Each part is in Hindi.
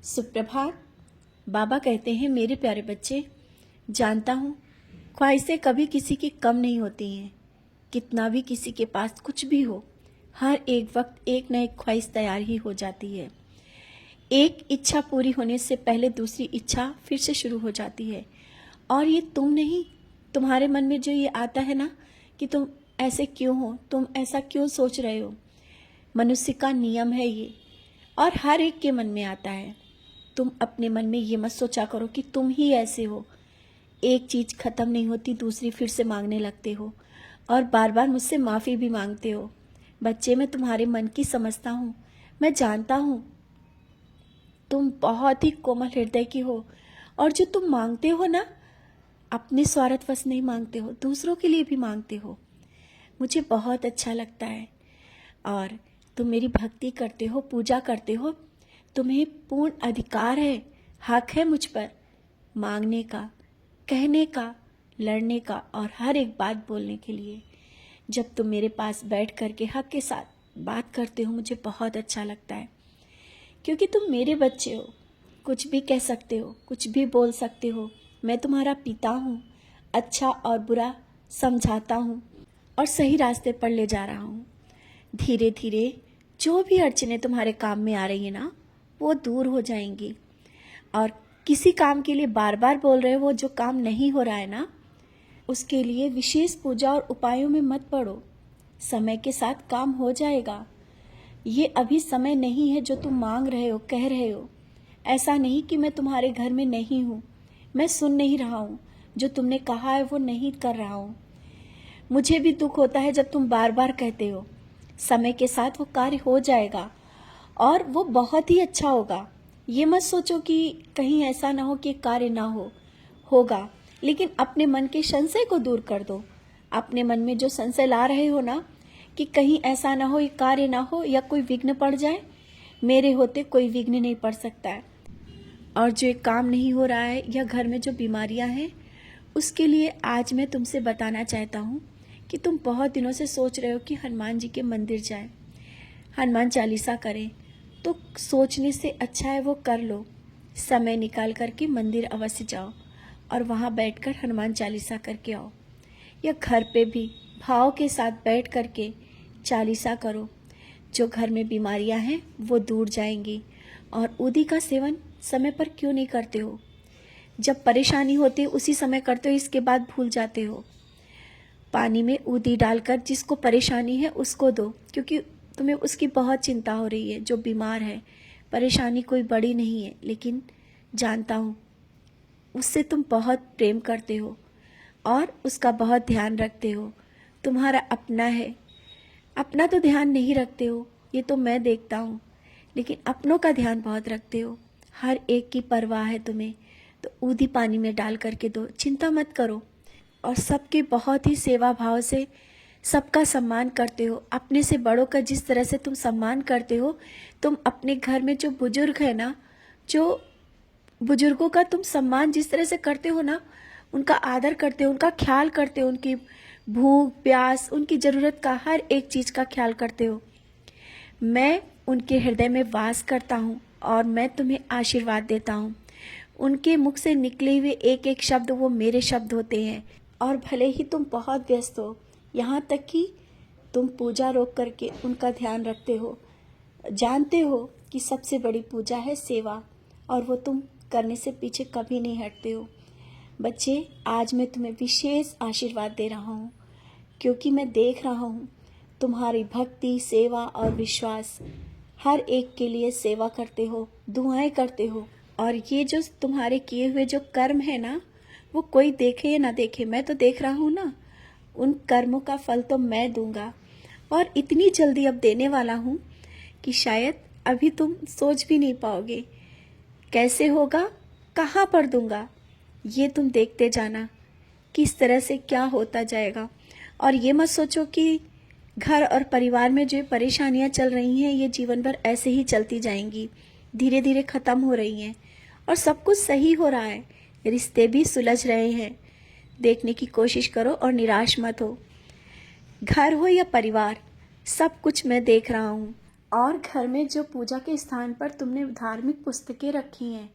सुप्रभात। बाबा कहते हैं, मेरे प्यारे बच्चे, जानता हूँ ख्वाहिशें कभी किसी की कम नहीं होती हैं। कितना भी किसी के पास कुछ भी हो, हर एक वक्त एक न एक ख्वाहिश तैयार ही हो जाती है। एक इच्छा पूरी होने से पहले दूसरी इच्छा फिर से शुरू हो जाती है। और ये तुम नहीं, तुम्हारे मन में जो ये आता है ना कि तुम ऐसे क्यों हो, तुम ऐसा क्यों सोच रहे हो, मनुष्य का नियम है ये, और हर एक के मन में आता है। तुम अपने मन में ये मत सोचा करो कि तुम ही ऐसे हो। एक चीज़ ख़त्म नहीं होती, दूसरी फिर से मांगने लगते हो और बार बार मुझसे माफ़ी भी मांगते हो। बच्चे, मैं तुम्हारे मन की समझता हूँ, मैं जानता हूँ तुम बहुत ही कोमल हृदय की हो, और जो तुम मांगते हो ना, अपने स्वार्थवश नहीं मांगते हो, दूसरों के लिए भी मांगते हो। मुझे बहुत अच्छा लगता है। और तुम मेरी भक्ति करते हो, पूजा करते हो, तुम्हें पूर्ण अधिकार है, हक है मुझ पर मांगने का, कहने का, लड़ने का और हर एक बात बोलने के लिए। जब तुम मेरे पास बैठ कर के हक के साथ बात करते हो, मुझे बहुत अच्छा लगता है, क्योंकि तुम मेरे बच्चे हो। कुछ भी कह सकते हो, कुछ भी बोल सकते हो। मैं तुम्हारा पिता हूँ, अच्छा और बुरा समझाता हूँ और सही रास्ते पर ले जा रहा हूँ। धीरे धीरे जो भी अड़चनें तुम्हारे काम में आ रही है ना, वो दूर हो जाएंगी। और किसी काम के लिए बार बार बोल रहे हो, वो जो काम नहीं हो रहा है ना, उसके लिए विशेष पूजा और उपायों में मत पड़ो। समय के साथ काम हो जाएगा। ये अभी समय नहीं है जो तुम मांग रहे हो, कह रहे हो। ऐसा नहीं कि मैं तुम्हारे घर में नहीं हूँ, मैं सुन नहीं रहा हूँ। जो तुमने कहा है वो नहीं कर रहा हूँ। मुझे भी दुख होता है जब तुम बार बार कहते हो। समय के साथ वो कार्य हो जाएगा और वो बहुत ही अच्छा होगा। ये मत सोचो कि कहीं ऐसा ना हो कि कार्य ना हो, होगा। लेकिन अपने मन के संशय को दूर कर दो। अपने मन में जो संशय ला रहे हो ना कि कहीं ऐसा ना हो, ये कार्य ना हो या कोई विघ्न पड़ जाए, मेरे होते कोई विघ्न नहीं पड़ सकता है। और जो एक काम नहीं हो रहा है या घर में जो बीमारियां हैं, उसके लिए आज मैं तुमसे बताना चाहता हूँ कि तुम बहुत दिनों से सोच रहे हो कि हनुमान जी के मंदिर जाएं, हनुमान चालीसा करें। तो सोचने से अच्छा है वो कर लो। समय निकाल करके मंदिर अवश्य जाओ और वहाँ बैठकर हनुमान चालीसा करके आओ, या घर पे भी भाव के साथ बैठ करके चालीसा करो। जो घर में बीमारियां हैं वो दूर जाएंगी। और उदी का सेवन समय पर क्यों नहीं करते हो? जब परेशानी होती है उसी समय करते हो, इसके बाद भूल जाते हो। पानी में उदी डालकर जिसको परेशानी है उसको दो, क्योंकि तुम्हें उसकी बहुत चिंता हो रही है, जो बीमार है। परेशानी कोई बड़ी नहीं है, लेकिन जानता हूँ उससे तुम बहुत प्रेम करते हो और उसका बहुत ध्यान रखते हो। तुम्हारा अपना है, अपना तो ध्यान नहीं रखते हो, ये तो मैं देखता हूँ, लेकिन अपनों का ध्यान बहुत रखते हो। हर एक की परवाह है तुम्हें, तो उदी पानी में डाल करके दो, चिंता मत करो। और सबके बहुत ही सेवा भाव से सबका सम्मान करते हो। अपने से बड़ों का जिस तरह से तुम सम्मान करते हो, तुम अपने घर में जो बुजुर्ग है ना, जो बुजुर्गों का तुम सम्मान जिस तरह से करते हो ना, उनका आदर करते हो, उनका ख्याल करते हो, उनकी भूख प्यास, उनकी ज़रूरत का हर एक चीज़ का ख्याल करते हो। मैं उनके हृदय में वास करता हूँ और मैं तुम्हें आशीर्वाद देता हूँ। उनके मुख से निकले हुए एक एक शब्द वो मेरे शब्द होते हैं। और भले ही तुम बहुत व्यस्त हो, यहाँ तक कि तुम पूजा रोक करके उनका ध्यान रखते हो, जानते हो कि सबसे बड़ी पूजा है सेवा, और वो तुम करने से पीछे कभी नहीं हटते हो। बच्चे, आज मैं तुम्हें विशेष आशीर्वाद दे रहा हूँ, क्योंकि मैं देख रहा हूँ तुम्हारी भक्ति, सेवा और विश्वास। हर एक के लिए सेवा करते हो, दुआएं करते हो। और ये जो तुम्हारे किए हुए जो कर्म है ना, वो कोई देखे या ना देखे, मैं तो देख रहा हूँ ना। उन कर्मों का फल तो मैं दूंगा, और इतनी जल्दी अब देने वाला हूँ कि शायद अभी तुम सोच भी नहीं पाओगे कैसे होगा, कहाँ पर दूंगा। ये तुम देखते जाना किस तरह से क्या होता जाएगा। और ये मत सोचो कि घर और परिवार में जो परेशानियां चल रही हैं, ये जीवन भर ऐसे ही चलती जाएंगी, धीरे धीरे ख़त्म हो रही हैं और सब कुछ सही हो रहा है। रिश्ते भी सुलझ रहे हैं। देखने की कोशिश करो और निराश मत हो। घर हो या परिवार, सब कुछ मैं देख रहा हूँ। और घर में जो पूजा के स्थान पर तुमने धार्मिक पुस्तकें रखी हैं,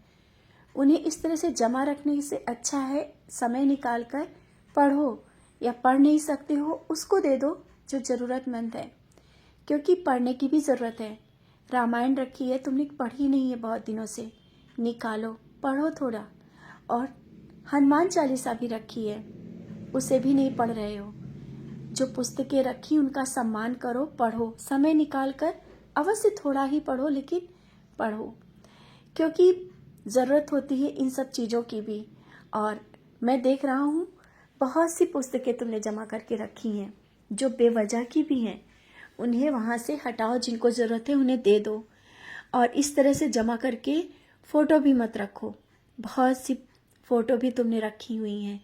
उन्हें इस तरह से जमा रखने से अच्छा है समय निकाल कर पढ़ो, या पढ़ नहीं सकते हो उसको दे दो जो ज़रूरतमंद है, क्योंकि पढ़ने की भी ज़रूरत है। रामायण रखी है, तुमने पढ़ी नहीं है बहुत दिनों से, निकालो पढ़ो थोड़ा। और हनुमान चालीसा भी रखी है, उसे भी नहीं पढ़ रहे हो। जो पुस्तकें रखी उनका सम्मान करो, पढ़ो, समय निकाल कर अवश्य थोड़ा ही पढ़ो, लेकिन पढ़ो, क्योंकि ज़रूरत होती है इन सब चीज़ों की भी। और मैं देख रहा हूँ बहुत सी पुस्तकें तुमने जमा करके रखी हैं जो बेवजह की भी हैं, उन्हें वहाँ से हटाओ, जिनको ज़रूरत है उन्हें दे दो। और इस तरह से जमा करके फ़ोटो भी मत रखो, बहुत सी फ़ोटो भी तुमने रखी हुई हैं,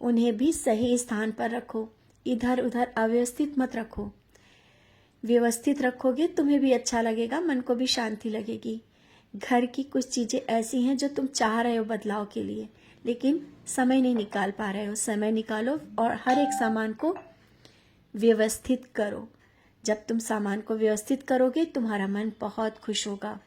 उन्हें भी सही स्थान पर रखो, इधर उधर अव्यवस्थित मत रखो। व्यवस्थित रखोगे तुम्हें भी अच्छा लगेगा, मन को भी शांति लगेगी। घर की कुछ चीज़ें ऐसी हैं जो तुम चाह रहे हो बदलाव के लिए, लेकिन समय नहीं निकाल पा रहे हो। समय निकालो और हर एक सामान को व्यवस्थित करो। जब तुम सामान को व्यवस्थित करोगे तुम्हारा मन बहुत खुश होगा।